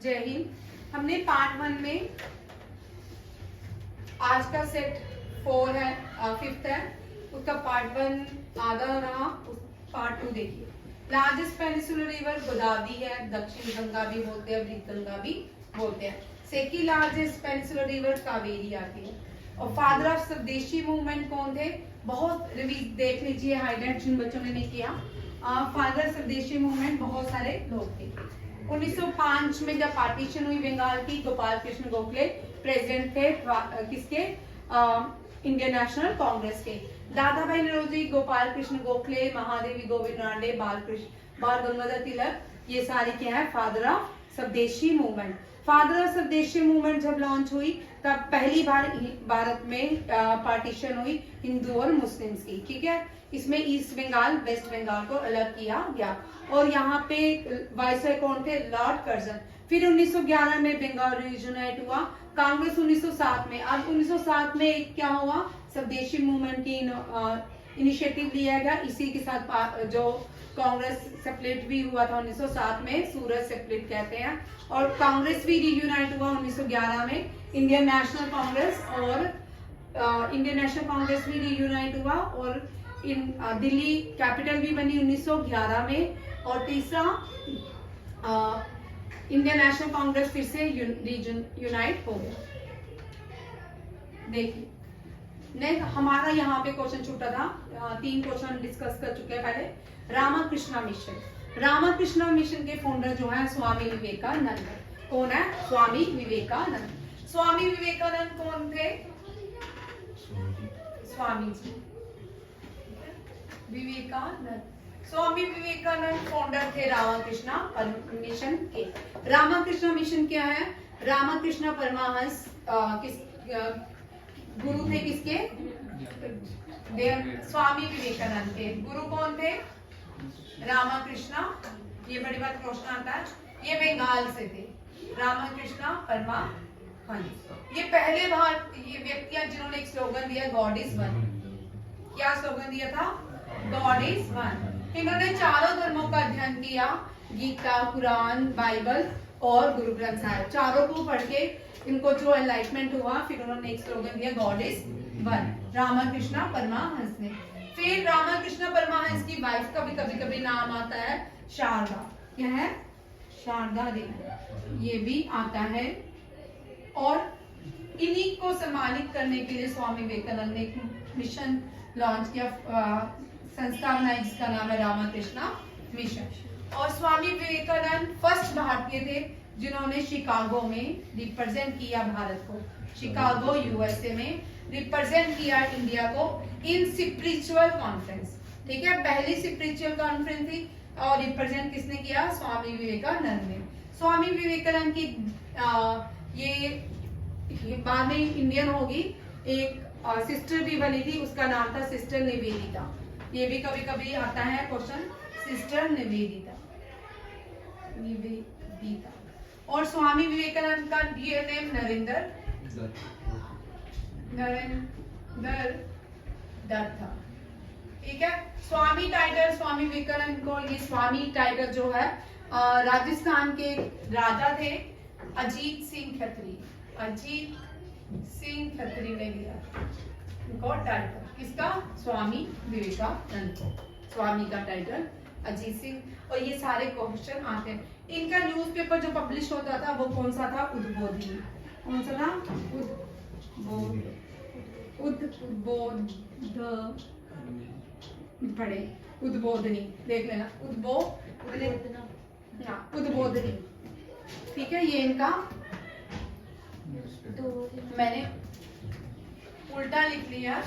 जय हिंद। हमने पार्ट 1 में आज का सेट 4 है, 5th है, उसका पार्ट 1 आधा रहा, पार्ट 2 देखिए। लार्जेस्ट पेनिसुलर रिवर गोदावरी है, दक्षिण गंगा भी बोलते हैं, वृद्ध गंगा भी बोलते हैं। Second largest peninsular river Kaveri आती है। और फादर ऑफ स्वदेशी मूवमेंट कौन थे? बहुत रिवीज देख लीजिए, हाईलाइट जिन बच्चों ने नहीं किया। फादर स्वदेशी मूवमेंट बहुत सारे लोग थे। 1905 में जब पार्टीशन हुई बंगाल की, गोपाल कृष्ण गोखले प्रेसिडेंट थे, किसके? इंडियन नेशनल कांग्रेस के। दादा भाई नौरोजी, गोपाल कृष्ण गोखले, महादेवी गोविंद रानडे, बाल गंगाधर तिलक, ये सारे क्या है? फादर ऑफ स्वदेशी मूवमेंट। फादर ऑफ स्वदेशी मूवमेंट जब लॉन्च हुई तब पहली बार भारत में पार्टीशन हुई हिंदू और मुस्लिम्स की, ठीक है। इसमें ईस्ट बंगाल, वेस्ट बंगाल को अलग किया गया और यहाँ पे वाइसरॉय कौन थे? Lord Curzon. फिर 1911 में बंगाल रीजनाइट हुआ, कांग्रेस 1907 में। अब 1907 में एक क्या हुआ? स्वदेशी मूवमेंट की इनिशिएटिव लिया गया। इसी के साथ जो कांग्रेस सेपरेट भी हुआ था 1907 में, सूरत सेपरेट कहते हैं, और कांग्रेस भी रीयूनाइट हुआ 1911 में। इंडियन नेशनल कांग्रेस और इंडियन नेशनल कांग्रेस भी रीयूनाइट हुआ और दिल्ली कैपिटल भी बनी 1911 में। और तीसरा इंडियन नेशनल कांग्रेस फिर से यूनाइट हो गया। देखिए नेक्स्ट हमारा यहाँ पे क्वेश्चन छूटा था, 3 क्वेश्चन डिस्कस कर चुके हैं पहले। रामकृष्ण मिशन। रामकृष्ण मिशन के फाउंडर जो है स्वामी विवेकानंद। कौन है? स्वामी विवेकानंद। स्वामी विवेकानंद कौन थे? स्वामी जी विवेकानंद। स्वामी विवेकानंद फाउंडर थे रामकृष्ण मिशन के। रामकृष्ण मिशन क्या है? रामकृष्ण परमहंस गुरु थे किसके? स्वामी विवेकानंद के। गुरु कौन थे? रामकृष्ण। ये बड़ी बात क्वेश्चन आता है, ये बंगाल से थे, रामकृष्ण परमहंस। ये पहले ये व्यक्ति जिन्होंने एक स्लोगन दिया, गॉड इज वन। क्या स्लोगन दिया था? God is one. इन्होंने चारों धर्मों का अध्ययन किया, गीता, कुरान, बाइबल और गुरु ग्रंथ साहिब, चारों को पढ़ के इनको जो एनलाइटमेंट हुआ, फिर उन्होंने एक स्लोगन दिया, God is one, Ramakrishna Paramahansa ने। फिर रामकृष्ण परमहंस की वाइफ का भी कभी नाम आता है शारदा। क्या है? शारदा देवी, ये भी आता है। और इन्हीं को सम्मानित करने के लिए स्वामी विवेकानंद ने एक मिशन लॉन्च किया, संस्था बनाई जिसका नाम है रामकृष्ण मिशन। और स्वामी विवेकानंद फर्स्ट भारतीय थे जिन्होंने शिकागो में रिप्रेजेंट किया भारत को, शिकागो यूएसए में रिप्रेजेंट किया इंडिया को इन स्पिरिचुअल कॉन्फ्रेंस, ठीक है। पहली स्पिरिचुअल कॉन्फ्रेंस थी और रिप्रेजेंट किसने किया? स्वामी विवेकानंद ने। स्वामी विवेकानंद की ये बाद में इंडियन होगी, एक सिस्टर भी बनी थी, उसका नाम था सिस्टर निवेदिता। ये भी कभी आता है क्वेश्चन, सिस्टर निवेदिता। और स्वामी विवेकानंद का रियल नेम नरेंद्र दत्त था, ठीक है। स्वामी टाइटल स्वामी विवेकानंद को, ये स्वामी टाइटल जो है राजस्थान के राजा थे अजीत सिंह खत्री। अजीत सिंह खत्री ने दिया इनको टाइटल, किसका? स्वामी विवेकानंद को, स्वामी का टाइटल अजीत सिंह। और ये सारे क्वेश्चन आते हैं। इनका न्यूज़पेपर जो पब्लिश होता था वो कौन सा था? उद्बोधनी। कौन सा था? उद्बोधनी, देख लेना, उद्बोधनी, ठीक है। ये इनका, मैंने उल्टा लिख लिया,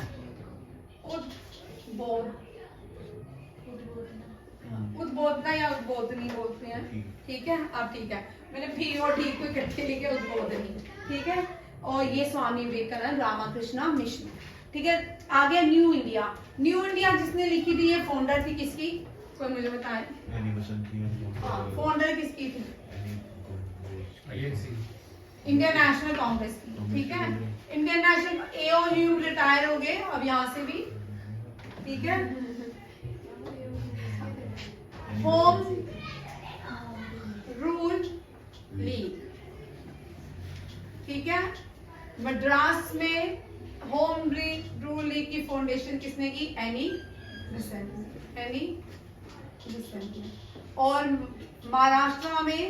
उद्बोधना या उद्बोधनी बोलते हैं, ठीक है। अब ठीक है, मैंने भी और ठीक को इकट्ठे लिखे, उद्बोधनी, ठीक है। और ये स्वामी विवेकानंद रामकृष्ण मिशन, ठीक है। आगे न्यू इंडिया। न्यू इंडिया जिसने लिखी थी, ये फाउंडर थी किसकी? कोई मुझे बताए, फाउंडर किसकी थी? इंडियन नेशनल कांग्रेस की, ठीक है। इंडियन नेशनल एओयू रिटायर हो गए अब यहाँ से भी, ठीक है। होम रूल लीग, ठीक है। मद्रास में होम रूल लीग की फाउंडेशन किसने की? एनी बेसेंट ने। और महाराष्ट्र में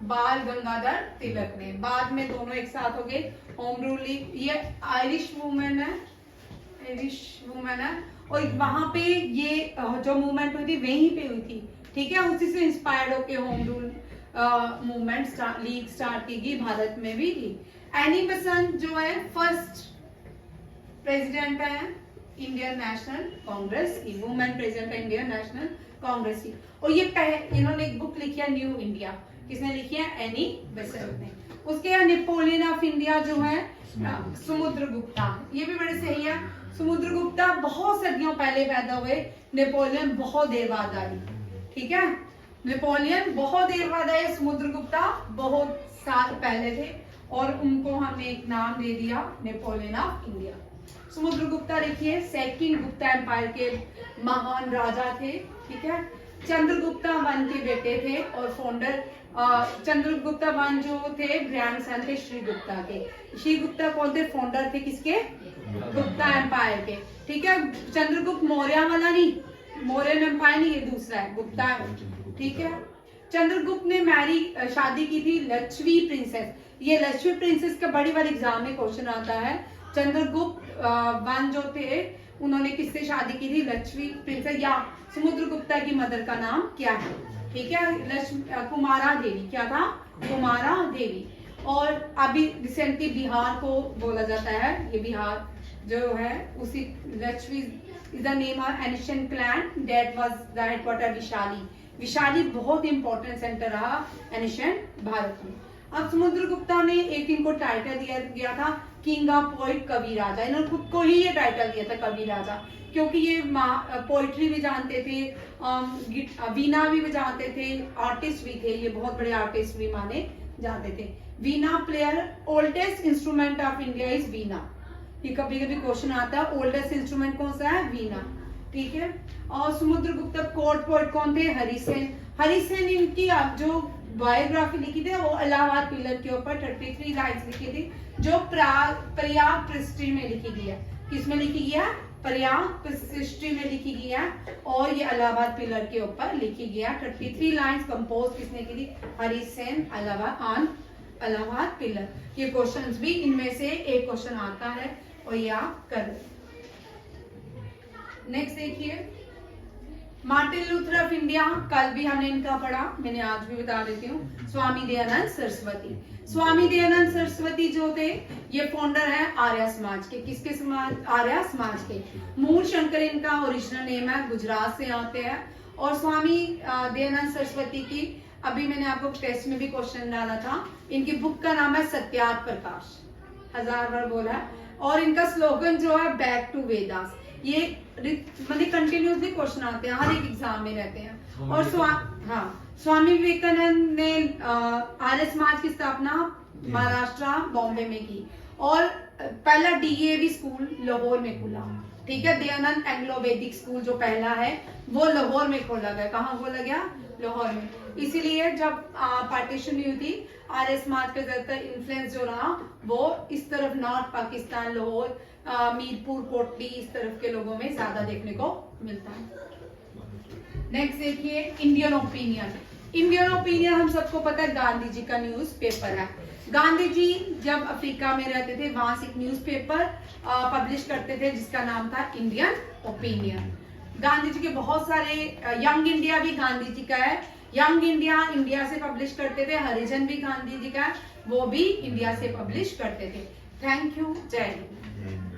बाल गंगाधर तिलक ने। बाद में दोनों एक साथ हो गए, होम रूल लीग। ये आयरिश वुमेन है, और वहां पे ये जो मूवमेंट हुई थी वहीं पे हुई थी, ठीक है। उसी से इंस्पायर्ड होके home rule movement league start की गई, भारत में भी की। एनी बेसेंट जो है फर्स्ट प्रेसिडेंट है इंडियन नेशनल कांग्रेस की, वुमेन प्रेसिडेंट है इंडियन नेशनल कांग्रेस की। और ये इन्होंने एक बुक लिखी है न्यू इंडिया, किसने लिखी है? एनी बेसेंट ने। उसके बाद नेपोलियन ऑफ इंडिया जो है समुद्रगुप्ता, ये भी बड़े सही है। समुद्रगुप्ता बहुत सदियों पहले पैदा हुए, नेपोलियन बहुत देर बाद आई, ठीक है। नेपोलियन बहुत देर बाद आए, समुद्रगुप्ता बहुत साल पहले थे, और उनको हमने एक नाम दे दिया नेपोलियन ऑफ इंडिया। समुद्रगुप्ता देखिए सेकंड गुप्ता एम्पायर के महान राजा थे, ठीक है। चंद्रगुप्ता वन के बेटे थे और फाउंडर चंद्रगुप्ता वन जो थे ग्रैंडसन थे श्रीगुप्ता के। श्रीगुप्ता कौन थे? फाउंडर थे किसके? गुप्ता एम्पायर के, ठीक है। चंद्रगुप्त मौर्य वाला नहीं, मौर्यन एम्पायर नहीं, ये दूसरा है गुप्ता, ठीक है। चंद्रगुप्त ने शादी की थी लक्ष्मी प्रिंसेस। ये लक्ष्मी प्रिंसेस का बड़ी बार एग्जाम में क्वेश्चन आता है। चंद्रगुप्त वन जो थे उन्होंने किससे शादी की थी? लक्ष्मी प्रिंसेस, या समुद्रगुप्ता की मदर का नाम क्या है? ठीक है, कुमारा देवी। क्या था? कुमारा देवी। और अभी रिसेंटली बिहार को बोला जाता है, ये बिहार जो है उसी Lakshmi is the name of ancient clan that was the headquarter Vaishali. Vaishali बहुत इंपॉर्टेंट सेंटर रहा एंशिएंट भारत में। अब समुद्रगुप्ता ने एक इनको टाइटल दिया गया था किंग ऑफ पोइट, कवि राजा। इन्होंने खुद को ही ये टाइटल दिया था कवि राजा, क्योंकि ये पोइट्री भी जानते थे, वीणा भी बजाते थे, आर्टिस्ट भी थे, ये बहुत बड़े आर्टिस्ट भी माने जाते थे। Veena player, oldest instrument of India is veena. ये कभी कभी क्वेश्चन आता है, ओल्डेस्ट इंस्ट्रूमेंट कौन सा है? वीणा, ठीक है। और समुद्रगुप्ता कोर्ट पोइट कौन थे? हरिसेन। हरिसेन इनकी जो बायोग्राफी लिखी थी वो इलाहाबाद पिलर के ऊपर 33 लाइन्स लिखी थी, जो प्रयाग पृष्ठि में लिखी गई है। किसमें लिखी गई है? प्रयाग पृष्ठि में लिखी गई है, और ये इलाहाबाद पिलर के ऊपर लिखी गई है। 33 लाइन्स कंपोज किसने की थी? हरिसेन इलाहाबाद पिलर। ये क्वेश्चंस भी इनमें से एक क्वेश्चन आता है और ये आप कर। नेक्स्ट देखिए, मार्टिन लूथर ऑफ इंडिया, कल भी हमने इनका पढ़ा, मैंने आज भी बता देती हूँ। स्वामी दयानंद सरस्वती। स्वामी दयानंद सरस्वती जो थे ये फाउंडर है आर्य समाज के। किसके समाज? आर्य समाज के। मूल शंकर इनका ओरिजिनल नेम है, गुजरात से आते हैं। और स्वामी दयानंद सरस्वती की अभी मैंने आपको टेस्ट में भी क्वेश्चन डाला था, इनकी बुक का नाम है सत्यार्थ प्रकाश, 1000 बार बोला है। और इनका स्लोगन जो है बैक टू वेदास। ये मतलब कंटिन्यूसली क्वेश्चन आते हैं, हर एक एग्जाम में रहते हैं। और स्वामी विवेकानंद ने आर्य समाज की स्थापना महाराष्ट्र बॉम्बे में की, और पहला डीएवी स्कूल लाहौर में खुला, ठीक है। दयानंद एंग्लो वैदिक स्कूल जो पहला है वो लाहौर में खोला गया। कहाँ खोला गया? लाहौर में। इसीलिए जब पार्टीशन हुई थी, आर्य समाज का ज्यादातर इन्फ्लुएंस जो रहा वो इस तरफ नॉर्थ पाकिस्तान, लाहौर, मीरपुर, कोटली, इस तरफ के लोगों में ज्यादा देखने को मिलता है। नेक्स्ट देखिए, इंडियन ओपिनियन। इंडियन ओपिनियन हम सबको पता है गांधी जी का न्यूज पेपर है। गांधी जी जब अफ्रीका में रहते थे वहां से एक न्यूज पेपर पब्लिश करते थे जिसका नाम था इंडियन ओपिनियन। गांधी जी के बहुत सारे, यंग इंडिया भी गांधी जी का है, यंग इंडिया इंडिया से पब्लिश करते थे, हरिजन भी गांधी जी का, वो भी इंडिया से पब्लिश करते थे। थैंक यू, जय हिंद।